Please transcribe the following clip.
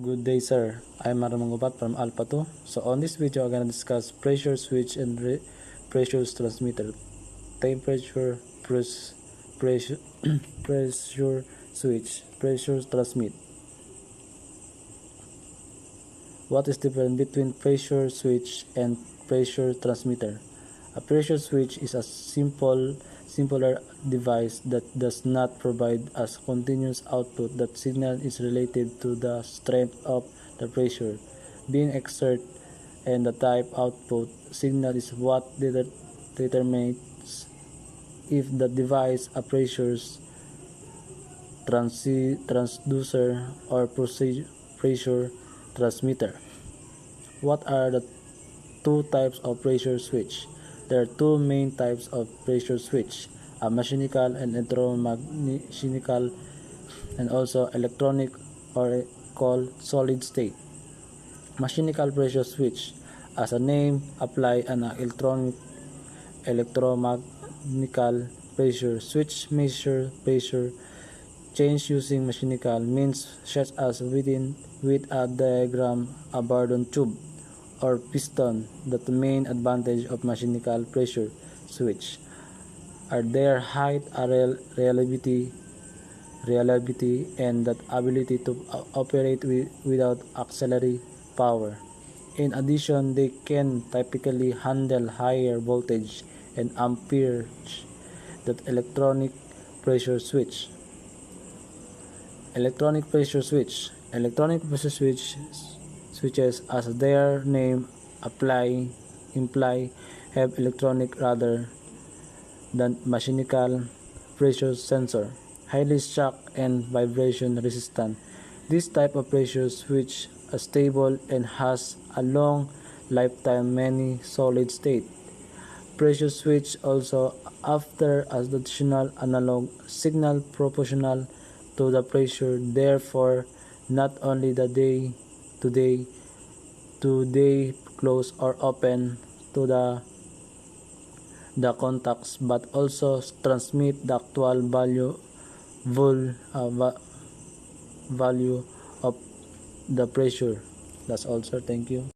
Good day, sir. I'm Maramangubat from Alpha 2. So on this video, I'm gonna discuss pressure switch and pressure transmitter. Temperature, pressure, pressure switch, pressure transmit. What is different between pressure switch and pressure transmitter? A pressure switch is a simpler device that does not provide a continuous output. That signal is related to the strength of the pressure being exerted, and the type output signal is what determines if the device a transducer or pressure transmitter. What are the two types of pressure switch? There are two main types of pressure switch, a mechanical and electromechanical, and also electronic or called solid state. Mechanical pressure switch, as a name apply an electromechanical pressure switch measure pressure change using mechanical means such as with a diagram, a Bourdon tube, or piston. That the main advantage of mechanical pressure switch are their high reliability and that ability to operate without auxiliary power. In addition, they can typically handle higher voltage and amperage than pressure switch. Electronic pressure switch. Electronic pressure switches, as their name imply, have electronic rather than mechanical pressure sensor, highly shock and vibration resistant. This type of pressure switch is stable and has a long lifetime, many solid state. Pressure switch also after additional analog signal proportional to the pressure, therefore not only the day close or open to the contacts, but also transmit the actual value of the pressure. That's all, sir. Thank you.